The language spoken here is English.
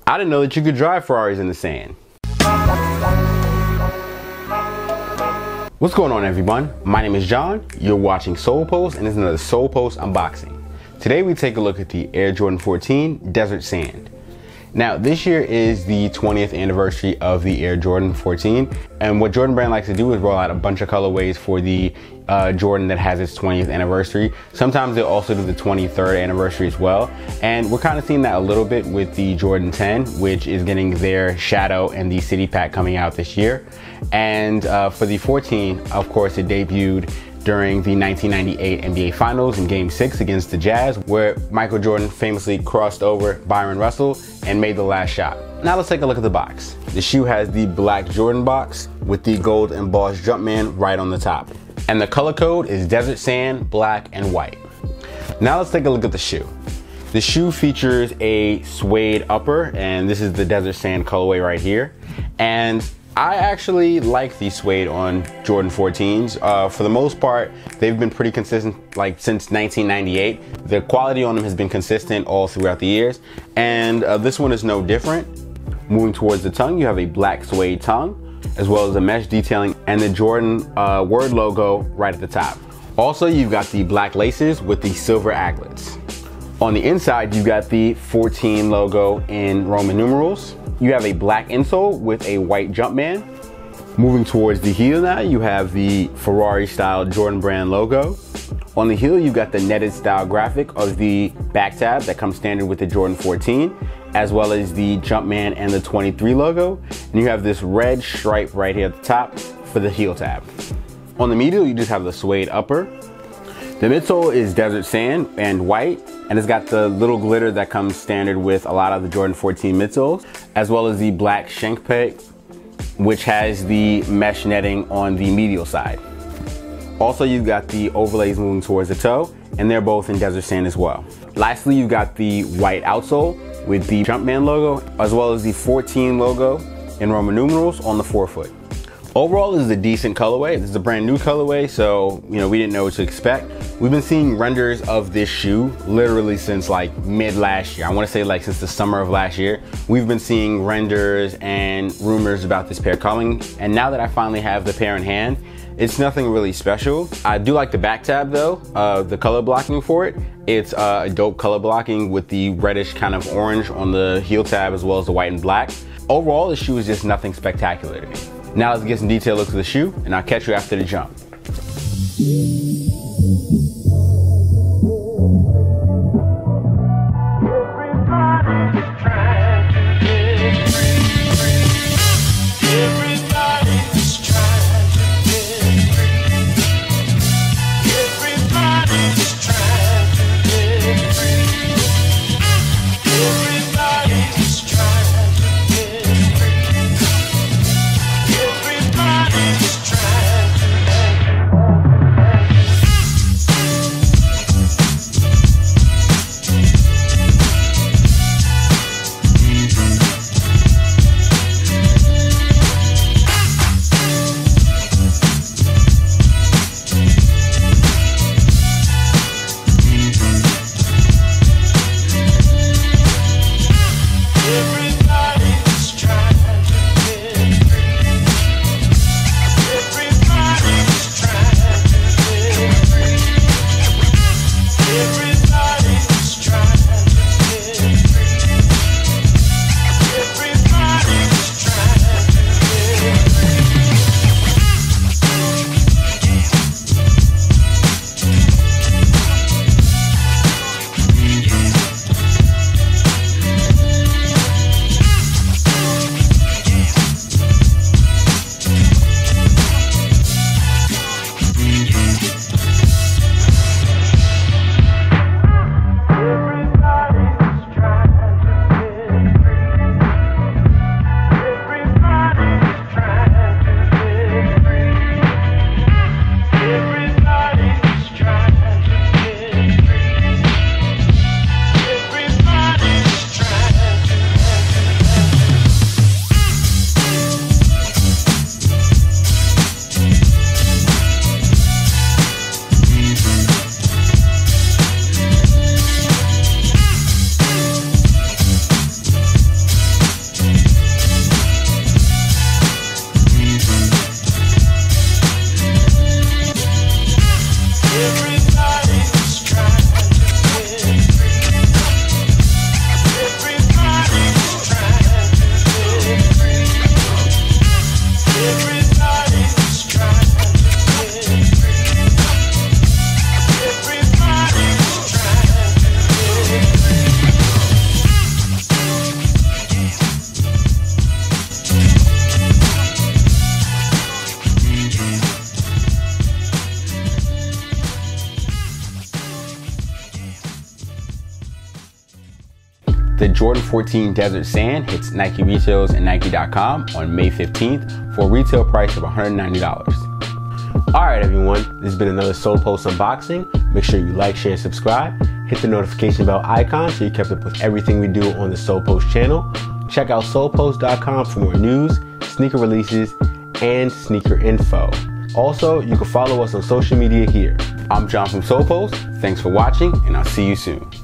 I didn't know that you could drive Ferraris in the sand. What's going on, everyone? My name is John, you're watching Solepost, and this is another Solepost unboxing. Today we take a look at the Air Jordan 14 Desert Sand. Now, this year is the 20th anniversary of the Air Jordan 14, and what Jordan Brand likes to do is roll out a bunch of colorways for the Jordan that has its 20th anniversary. Sometimes they'll also do the 23rd anniversary as well, and we're kind of seeing that a little bit with the Jordan 10, which is getting their Shadow and the City Pack coming out this year. And for the 14, of course, it debuted during the 1998 NBA Finals in Game 6 against the Jazz, where Michael Jordan famously crossed over Byron Russell and made the last shot. Now let's take a look at the box. The shoe has the black Jordan box with the gold embossed Jumpman right on the top. And the color code is Desert Sand, black, and white. Now let's take a look at the shoe. The shoe features a suede upper, and this is the Desert Sand colorway right here. And I actually like the suede on Jordan 14s. For the most part, they've been pretty consistent, like since 1998. The quality on them has been consistent all throughout the years, and this one is no different. Moving towards the tongue, you have a black suede tongue, as well as a mesh detailing and the Jordan word logo right at the top. Also, you've got the black laces with the silver aglets. On the inside, you've got the 14 logo in Roman numerals. You have a black insole with a white Jumpman. Moving towards the heel now, you have the Ferrari style Jordan Brand logo. On the heel, you've got the netted style graphic of the back tab that comes standard with the Jordan 14, as well as the Jumpman and the 23 logo. And you have this red stripe right here at the top for the heel tab. On the medial, you just have the suede upper. The midsole is Desert Sand and white, and it's got the little glitter that comes standard with a lot of the Jordan 14 midsoles, as well as the black shank peg, which has the mesh netting on the medial side. Also, you've got the overlays moving towards the toe, and they're both in Desert Sand as well. Lastly, you've got the white outsole with the Jumpman logo, as well as the 14 logo in Roman numerals on the forefoot. Overall, this is a decent colorway. This is a brand new colorway, so we didn't know what to expect. We've been seeing renders of this shoe literally since like mid last year. I want to say like since the summer of last year. We've been seeing renders and rumors about this pair coming, and now that I finally have the pair in hand, it's nothing really special. I do like the back tab though, the color blocking for it. It's a dope color blocking with the reddish kind of orange on the heel tab, as well as the white and black. Overall, the shoe is just nothing spectacular to me. Now let's get some detailed looks of the shoe, and I'll catch you after the jump. Jordan 14 Desert Sand hits Nike retails and Nike.com on May 15th for a retail price of $190. Alright everyone, this has been another Solepost unboxing. Make sure you like, share, and subscribe. Hit the notification bell icon so you're kept up with everything we do on the Solepost channel. Check out solepost.com for more news, sneaker releases, and sneaker info. Also, you can follow us on social media here. I'm John from Solepost. Thanks for watching, and I'll see you soon.